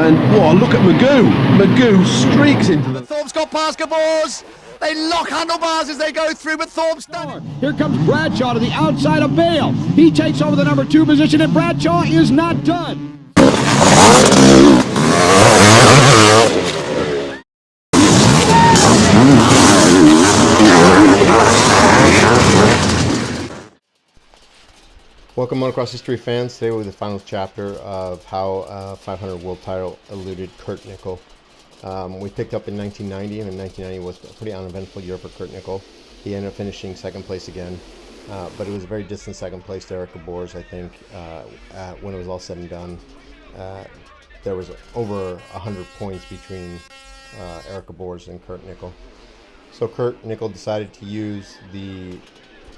And whoa, look at Magoo. Magoo streaks into the... Thorpe's got past Gabors. They lock handlebars as they go through, but Thorpe's done. Here comes Bradshaw to the outside of Bale. He takes over the number 2 position, and Bradshaw is not done. Welcome Motocross History fans. Today we're with the final chapter of how 500 world title eluded Kurt Nicoll. We picked up in 1990, and 1990 was a pretty uneventful year for Kurt Nicoll. He ended up finishing second place again, but it was a very distant second place to Eric Gabors, I think. When it was all said and done, there was over 100 points between Eric Gabors and Kurt Nicoll. So Kurt Nicoll decided to use the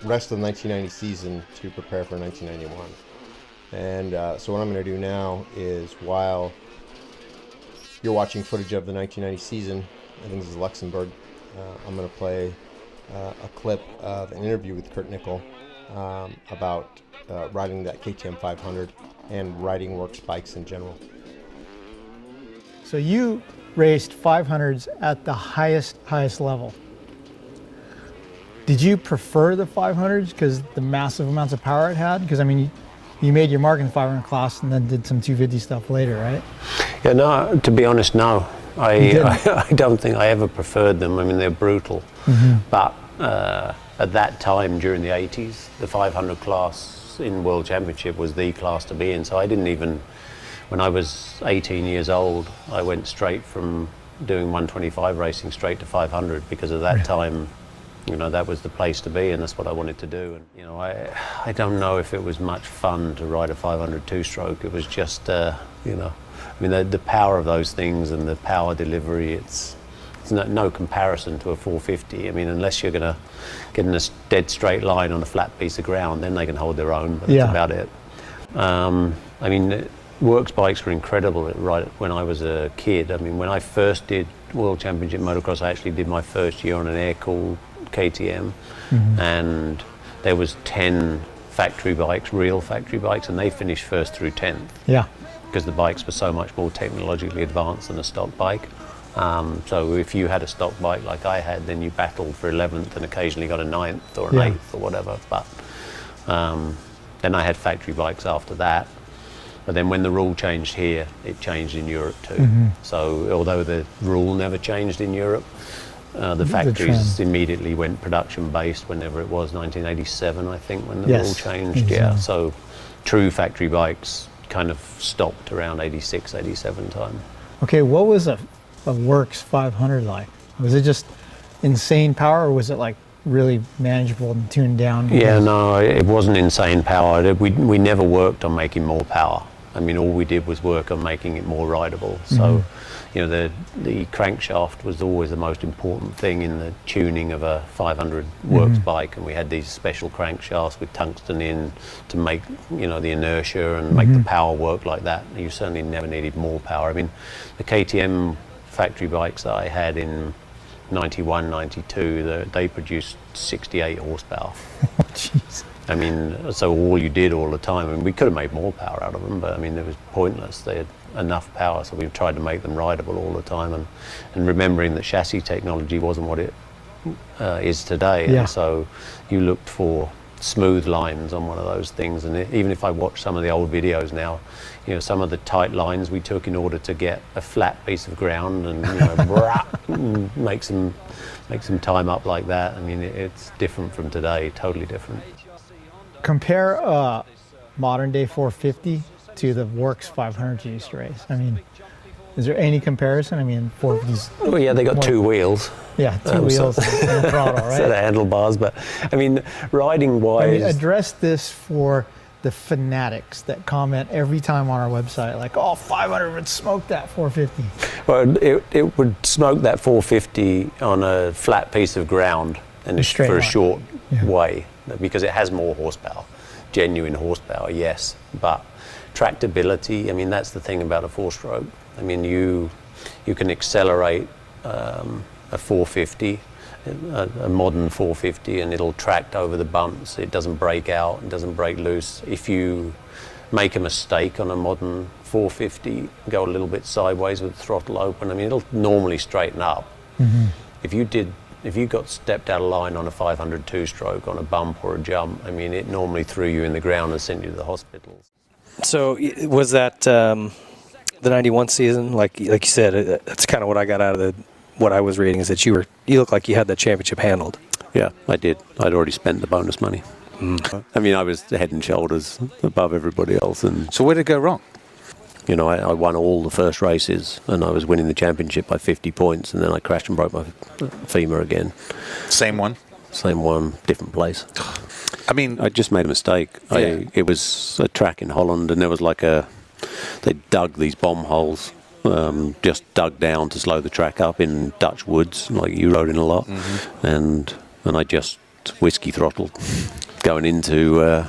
rest of the 1990 season to prepare for 1991. And so what I'm going to do now is, while you're watching footage of the 1990 season, I think this is Luxembourg, I'm going to play a clip of an interview with Kurt Nicoll about riding that KTM 500 and riding works bikes in general. So you raced 500s at the highest level. Did you prefer the 500s because the massive amounts of power it had? Because I mean, you made your mark in the 500 class and then did some 250 stuff later, right? Yeah, no, to be honest, no. I don't think I ever preferred them. I mean, they're brutal. Mm-hmm. But at that time, during the 80s, the 500 class in World Championship was the class to be in. So I didn't even, when I was 18 years old, I went straight from doing 125 racing straight to 500 because at that time, you know, that was the place to be, and that's what I wanted to do. And you know, I don't know if it was much fun to ride a 500 two-stroke. It was just, you know, I mean, the power of those things and the power delivery, it's no comparison to a 450. I mean, unless you're going to get in a dead straight line on a flat piece of ground, then they can hold their own, but that's about it. I mean, works bikes were incredible right when I was a kid. I mean, when I first did World Championship motocross, I actually did my first year on an air-cooled KTM, and there was 10 factory bikes, real factory bikes, and they finished first through 10th. Yeah. Because the bikes were so much more technologically advanced than a stock bike. So if you had a stock bike like I had, then you battled for 11th and occasionally got a 9th or an 8th or whatever. But then I had factory bikes after that. But then when the rule changed here, it changed in Europe too. So although the rule never changed in Europe, the factories immediately went production-based whenever it was, 1987, I think, when the rule changed. Yeah, so true factory bikes kind of stopped around 86, 87 time. Okay, what was a Works 500 like? Was it just insane power, or was it like really manageable and tuned down? Yeah, no, it wasn't insane power. We never worked on making more power. I mean, all we did was work on making it more rideable. So, you know, the crankshaft was always the most important thing in the tuning of a 500 works bike, and we had these special crankshafts with tungsten in to make, you know, the inertia and make the power work like that. You certainly never needed more power. I mean, the KTM factory bikes that I had in 91, 92, they produced 68 horsepower. Jeez. I mean, so all you did all the time, I mean, we could have made more power out of them, but I mean, it was pointless. They had enough power, so we tried to make them rideable all the time, and remembering that chassis technology wasn't what it is today, and so you looked for smooth lines on one of those things. And even if I watch some of the old videos now, you know, some of the tight lines we took in order to get a flat piece of ground and, you know, make some time up like that. I mean, it's different from today, totally different. Compare modern day 450 to the Works 500 you used to race. I mean, is there any comparison? I mean, 450s. Well, yeah, they got two wheels. Yeah, two wheels and a throttle, right? Set of handlebars, but I mean, riding wise. I mean, address this for the fanatics that comment every time on our website, like, oh, 500 would smoke that 450. Well, it would smoke that 450 on a flat piece of ground and for a short way, because it has more horsepower, genuine horsepower, yes, but tractability, I mean, that's the thing about a four-stroke. I mean, you can accelerate a 450, a modern 450, and it'll tract over the bumps. It doesn't break out, it doesn't break loose. If you make a mistake on a modern 450, go a little bit sideways with the throttle open. I mean, it'll normally straighten up. If you got stepped out of line on a 500 two-stroke on a bump or a jump, I mean, it normally threw you in the ground and sent you to the hospital. So was that the 91 season? Like you said, that's kind of what I got out of what I was reading, is that you looked like you had that championship handled. Yeah, I did. I'd already spent the bonus money. I mean, I was head and shoulders above everybody else. And So where did it go wrong? you know, I won all the first races, and I was winning the championship by 50 points, and then I crashed and broke my femur again. Same one? Same one, different place. I mean, I just made a mistake. Yeah. It was a track in Holland, and there was they dug these bomb holes, just dug down to slow the track up in Dutch woods, like you rode in a lot, and I just whiskey throttled going into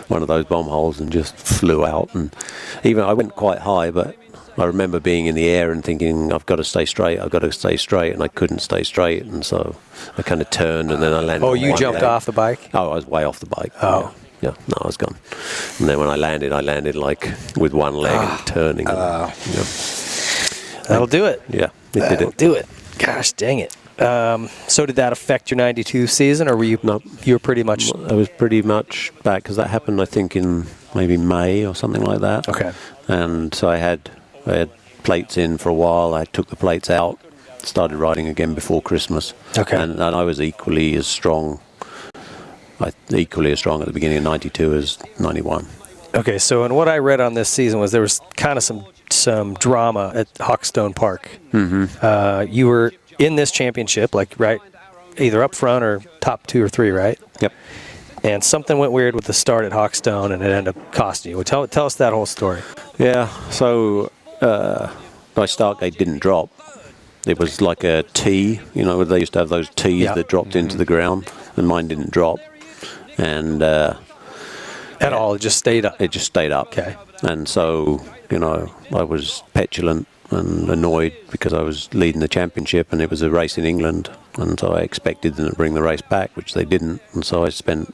one of those bomb holes and just flew out. And even I went quite high, but I remember being in the air and thinking, I've got to stay straight, and I couldn't stay straight, and so I kind of turned, and then I landed. Oh, you jumped off the bike? Oh, I was way off the bike. Oh. Yeah, no, I was gone. And then when I landed like with one leg and turning. That'll do it. Yeah, it did That'll it. do it. Gosh, dang it. So did that affect your 92 season, or were you? No. You were pretty much. I was pretty much back, because that happened, I think, in maybe May or something like that. Okay. And so I had plates in for a while. I took the plates out, started riding again before Christmas. Okay. And I was equally as strong at the beginning of 92 as 91. Okay, so and what I read on this season was there was kind of some drama at Hawkstone Park. You were in this championship, right, either up front or top 2 or 3, right? Yep. And something went weird with the start at Hawkstone, and it ended up costing you. Well, tell us that whole story. Yeah, so my start gate didn't drop. It was like a T, you know, they used to have those T's that dropped into the ground, and mine didn't drop. And At all, it just stayed up. it just stayed up. Okay. And so, you know, I was petulant and annoyed because I was leading the championship, and it was a race in England, and so I expected them to bring the race back, which they didn't. And so I spent,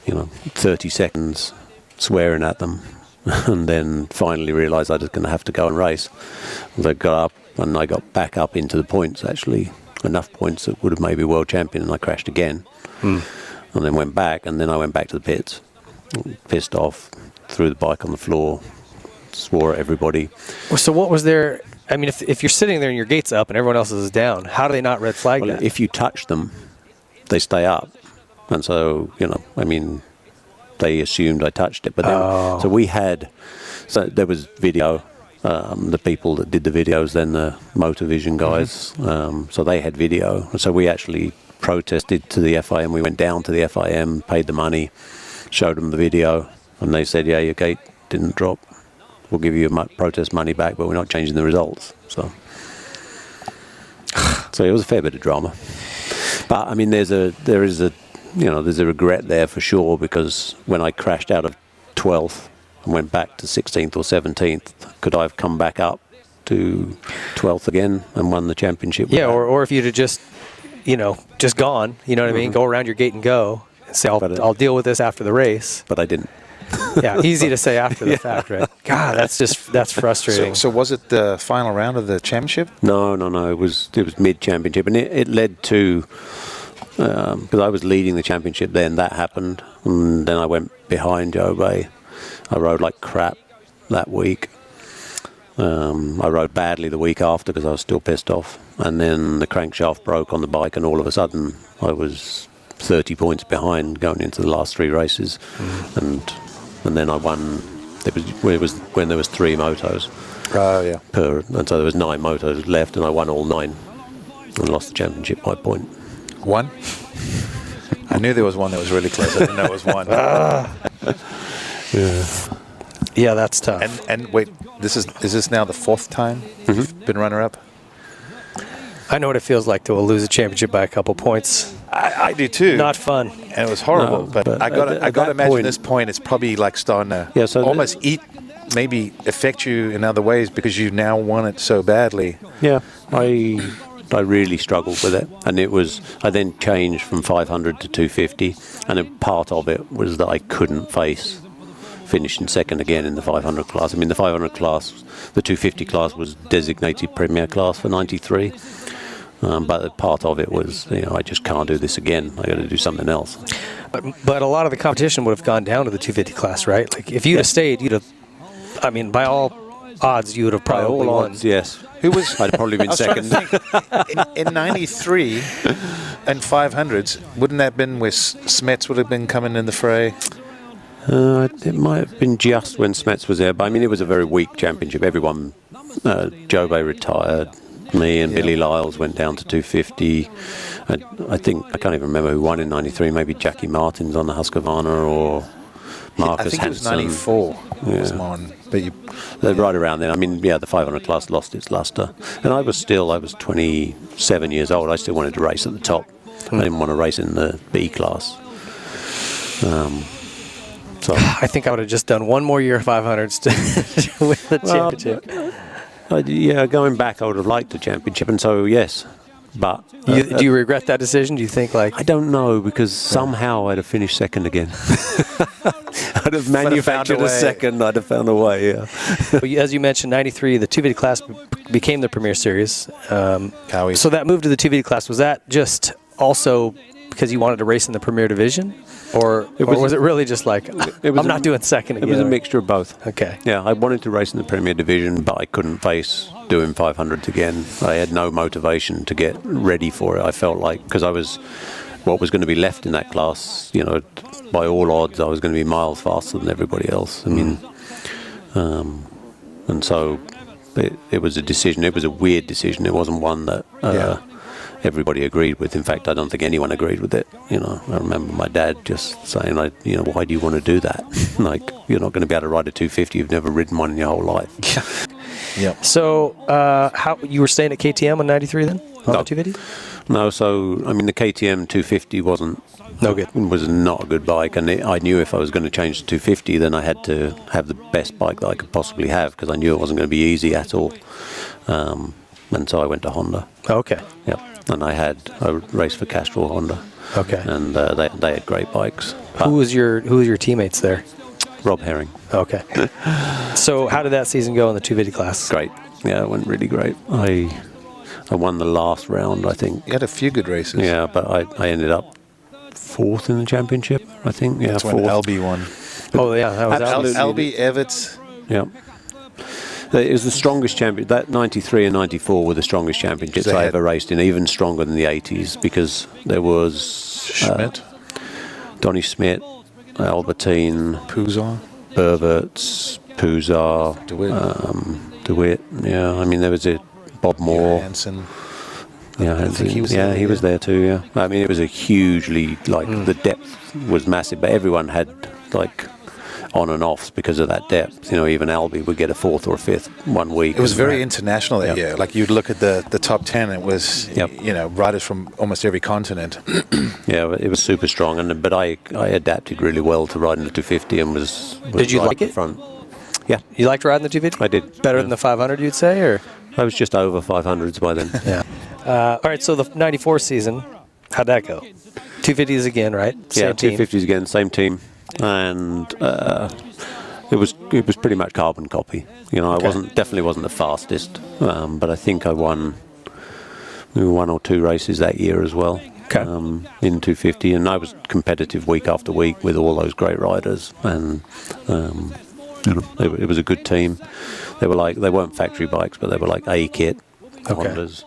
30 seconds swearing at them, and then finally realised I was going to have to go and race. And I got up, and I got back up into the points, actually, enough points that would have made me world champion, and I crashed again. And then went back, and then I went back to the pits, pissed off, threw the bike on the floor, swore at everybody. Well, so what was there? I mean, if you're sitting there and your gate's up and everyone else is down, how do they not red flag that? If you touch them, they stay up. And so, they assumed I touched it. But then, so there was video. The people that did the videos, then the Motor Vision guys, so they had video. And so we actually protested to the FIM. We went down to the FIM, paid the money, showed them the video, and they said, yeah, your gate didn't drop. We'll give you protest money back, but we're not changing the results. So it was a fair bit of drama. But I mean, there is a regret there for sure, because when I crashed out of 12th and went back to 16th or 17th, could I have come back up to 12th again and won the championship? Yeah, or if you'd have just gone, you know what I mean? Go around your gate and go and say, I'll deal with this after the race. But I didn't. Yeah, easy to say after the fact, right? God, that's frustrating. So was it the final round of the championship? No. It was mid-championship, and it led to, because I was leading the championship then, that happened, and then I went behind Joe Bay. I rode like crap that week. I rode badly the week after because I was still pissed off, and then the crankshaft broke on the bike, and all of a sudden I was 30 points behind going into the last 3 races, and then I won. It was when there was 3 motos. Oh yeah. And so there was 9 motos left, and I won all 9 and lost the championship by a point. 1? I knew there was one that was really close. I didn't know it was 1. Yeah, that's tough. And wait, is this now the 4th time you've been runner-up? I know what it feels like to lose a championship by a couple points. I do too. Not fun. And it was horrible. No, but I got to imagine this point is probably like starting to almost maybe affect you in other ways because you now want it so badly. Yeah, I really struggled with it, and I then changed from 500 to 250, and a part of it was that I couldn't face finished in second again in the 500 class. I mean, the 500 class, the 250 class was designated premier class for 93. But part of it was, I just can't do this again. I got to do something else. But a lot of the competition would have gone down to the 250 class, right? Like if you'd have stayed, you'd have. I mean, by all odds, you would have probably won. Odds, yes. Who was? I'd probably been second. in 93 and 500s, wouldn't that have been where Smets would have been coming in the fray? It might have been just when Smets was there, but I mean, it was a very weak championship. Everyone, Jobe retired. Me and Billy Lyles went down to 250. I think, I can't even remember who won in 93. Maybe Jackie Martins on the Husqvarna or Marcus Hansen. I think it was 94 was mine. But right around then. I mean, the 500 class lost its luster. And I was 27 years old. I still wanted to race at the top. I didn't want to race in the B class. So I think I would have just done one more year of 500s to win the championship. Going back, I would have liked the championship, and so yes. But do you regret that decision? Do you think I don't know, because somehow I'd have finished second again. I'd have manufactured a second. I'd have found a way. Yeah. As you mentioned, 93, the 250 class became the Premier Series. So that move to the 250 class, was that just also because you wanted to race in the Premier Division? Or was it really just like, I'm not doing second again? It was a mixture of both. Okay. Yeah, I wanted to race in the Premier Division, but I couldn't face doing 500s again. I had no motivation to get ready for it. I felt like, because what was going to be left in that class, by all odds, I was going to be miles faster than everybody else. I mean, and so it was a decision. It was a weird decision. It wasn't one that everybody agreed with. In fact, I don't think anyone agreed with it. I remember my dad just saying, why do you want to do that? Like, you're not going to be able to ride a 250. You've never ridden one in your whole life. Yeah. So, how you were staying at KTM on 93 then? On the 250? No, so, I mean, the KTM 250 was not a good bike, and I knew if I was going to change to 250, then I had to have the best bike that I could possibly have, because I knew it wasn't going to be easy at all. And so I went to Honda. Okay. Yep. And I raced for Castrol Honda. Okay. And they had great bikes. Who was your teammates there? Rob Herring. Okay. So how did that season go in the 250 class? Great. Yeah, it went really great. I won the last round, I think. You had a few good races. Yeah, but I ended up fourth in the championship, I think. Yeah, that's fourth. when Albie won. Oh, yeah. That was Albie, Everts. Yeah. It was the strongest champion. That 93 and 94 were the strongest championships I ever raced in, even stronger than the 80s, because there was Schmidt, Donny Schmidt, Albertine, Pouzar, Berverts, Pouzar, DeWitt. Yeah, I mean, there was Bob Moore. Hansen. Yeah, I think he was there too. Yeah, I mean, it was a hugely the depth was massive, but everyone had on and offs because of that depth. Even Albie would get a fourth or a fifth one week. It was very international that year. Like, you'd look at the top 10, it was riders from almost every continent. Yeah, it was super strong, but I adapted really well to riding the 250 and was Did you right like in it? Front. Yeah, you liked riding the 250? I did. Better than the 500, you'd say, or? I was just over 500s by then. Yeah. All right, so the 94 season, how'd that go? 250s again, right? Same team. 250s again, same team. And it was pretty much carbon copy. I definitely wasn't the fastest, but I think I won maybe one or two races that year as well. Okay. In 250, and I was competitive week after week with all those great riders, and it was a good team. They weren't factory bikes, but they were like A kit Hondas.